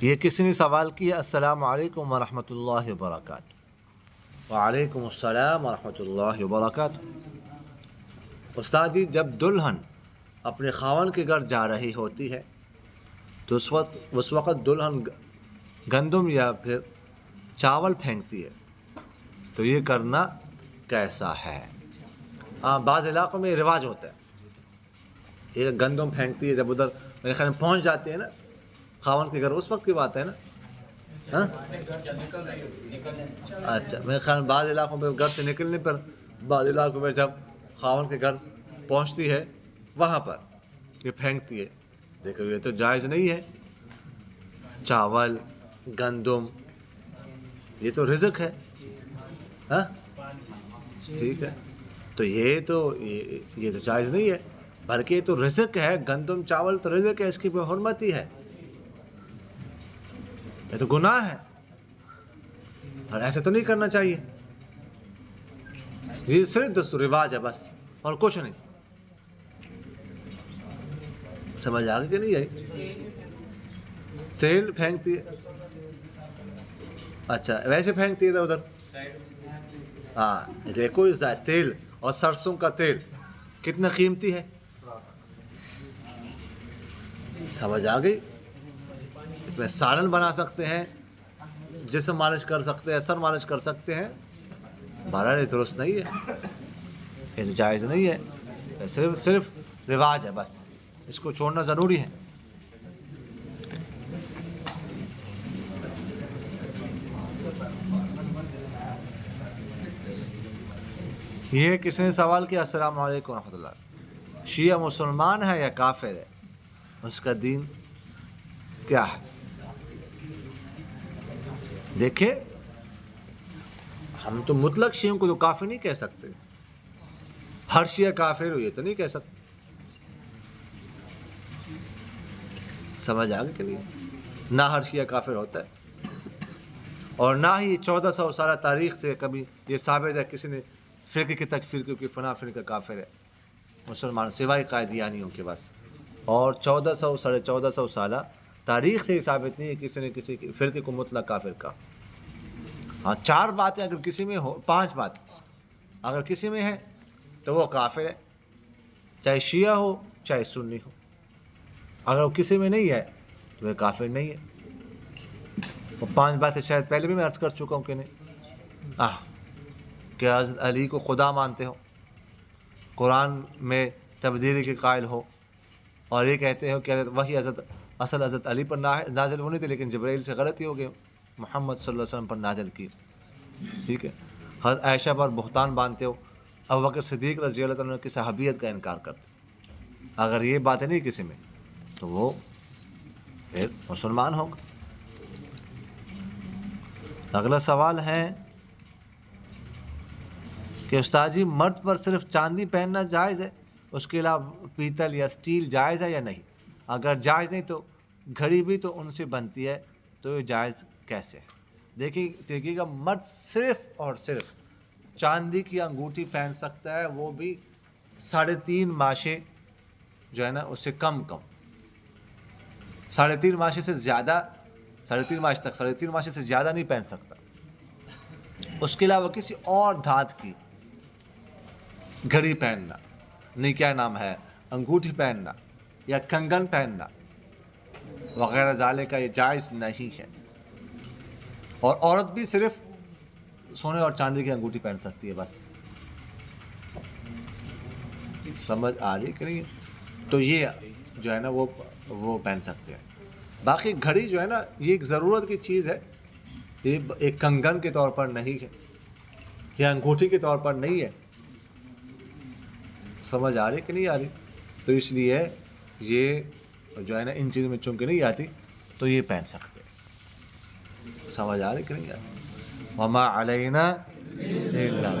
یہ کسی نے سوال کیا السلام علیکم ورحمۃ اللہ وبرکاتہ۔ وعلیکم السلام ورحمۃ اللہ وبرکاتہ۔ استاد جی، جب دلہن اپنے خاوند کے گھر جا رہی ہوتی ہے تو اس وقت دلہن گندم یا پھر چاول پھینکتی ہے تو یہ کرنا کیسا ہے؟ بعض علاقوں میں رواج ہوتا ہے، یہ گندم پھینکتی ہے، جب ادھر میرے خیال میں پہنچ جاتے ہیں نا خاوند کے گھر، اس وقت کی بات ہے نا؟ ہاں اچھا، میرے خیال میں بعض علاقوں میں گھر سے نکلنے پر، بعض علاقوں میں جب خاوند کے گھر پہنچتی ہے وہاں پر یہ پھینکتی ہے۔ دیکھو یہ تو جائز نہیں ہے، چاول گندم یہ تو رزق ہے، ہاں ٹھیک ہے، تو یہ تو جائز نہیں ہے، بلکہ یہ تو رزق ہے، گندم چاول تو رزق ہے، اس کی بے حرمتی ہے، یہ تو گناہ ہے اور ایسے تو نہیں کرنا چاہیے۔ یہ صرف دستور رواج ہے بس، اور کچھ نہیں۔ سمجھ آ گئی کہ نہیں آئی؟ تیل پھینکتی ہے، اچھا ویسے پھینکتی ہے ادھر، ہاں دیکھو تیل اور سرسوں کا تیل کتنا قیمتی ہے، سمجھ آ گئی؟ اس میں سالن بنا سکتے ہیں، جسم مالش کر سکتے ہیں، سر مالش کر سکتے ہیں، بہرحال یہ درست نہیں ہے، یہ تو جائز نہیں ہے، صرف رواج ہے بس، اس کو چھوڑنا ضروری ہے۔ یہ کسی نے سوال کیا السلام علیکم ورحمۃ اللہ، شیعہ مسلمان ہے یا کافر ہے، اس کا دین کیا ہے؟ دیکھیں ہم تو مطلق شیعوں کو تو کافر نہیں کہہ سکتے، ہر شیعہ کافر ہو یہ تو نہیں کہہ سکتے، سمجھ آ گئی کہ نہیں؟ نہ ہر شیعہ کافر ہوتا ہے، اور نہ ہی 1400 سالہ تاریخ سے کبھی یہ ثابت ہے کسی نے فرقے کی تکفیر کی فلاں فرقہ کافر ہے مسلمان سوائے قادیانیوں کے بس، اور 1400 1450 سالہ تاریخ سے ہی ثابت نہیں ہے کسی نے کسی فرقے کو مطلق کافر کہا۔ ہاں 4 باتیں اگر کسی میں ہو، 5 باتیں اگر کسی میں ہے تو وہ کافر ہے، چاہے شیعہ ہو چاہے سنی ہو، اگر وہ کسی میں نہیں ہے تو وہ کافر نہیں ہے۔ وہ 5 باتیں شاید پہلے بھی میں عرض کر چکا ہوں کہ نہیں، کہ حضرت علی کو خدا مانتے ہو، قرآن میں تبدیلی کے قائل ہو، اور یہ کہتے ہو کہ وہی اصل حضرت علی پر نازل ہونی تھی لیکن جبرائیل سے غلطی ہو گئی، محمد صلی اللہ علیہ وسلم پر نازل کی، ٹھیک ہے، حضرت عائشہ پر بہتان باندھتے ہو، ابوبکر صدیق رضی اللہ عنہ کی صحابیت کا انکار کرتے ہو، اگر یہ باتیں نہیں کسی میں تو وہ پھر مسلمان ہوگا۔ اگلا سوال ہے کہ استاد جی مرد پر صرف چاندی پہننا جائز ہے، اس کے علاوہ پیتل یا اسٹیل جائز ہے یا نہیں؟ اگر جائز نہیں تو گھڑی بھی تو ان سے بنتی ہے تو یہ جائز کیسے ہے؟ دیکھیے گا، مرد صرف اور صرف چاندی کی انگوٹھی پہن سکتا ہے، وہ بھی 3.5 ماشے جو ہے نا اس سے کم 3.5 ماشے سے زیادہ، 3.5 ماشے تک، 3.5 ماشے سے زیادہ نہیں پہن سکتا۔ اس کے علاوہ کسی اور دھات کی گھڑی پہننا، نہیں کیا نام ہے، انگوٹھی پہننا یا کنگن پہننا وغیرہ ذالک کا یہ جائز نہیں ہے، اور عورت بھی صرف سونے اور چاندی کی انگوٹھی پہن سکتی ہے بس، سمجھ آ رہی کہ نہیں؟ تو یہ جو ہے نا وہ پہن سکتے ہیں، باقی گھڑی جو ہے نا یہ ایک ضرورت کی چیز ہے، یہ ایک کنگن کے طور پر نہیں ہے یا انگوٹھی کے طور پر نہیں ہے، سمجھ آ رہی کہ نہیں آ رہی؟ تو اس لیے یہ جو ہے نا ان چیزوں میں چونکہ نہیں آتی تو یہ پہن سکتے ہیں، سمجھ آ رہی کہ نہیں آ رہی؟ وما علینا الا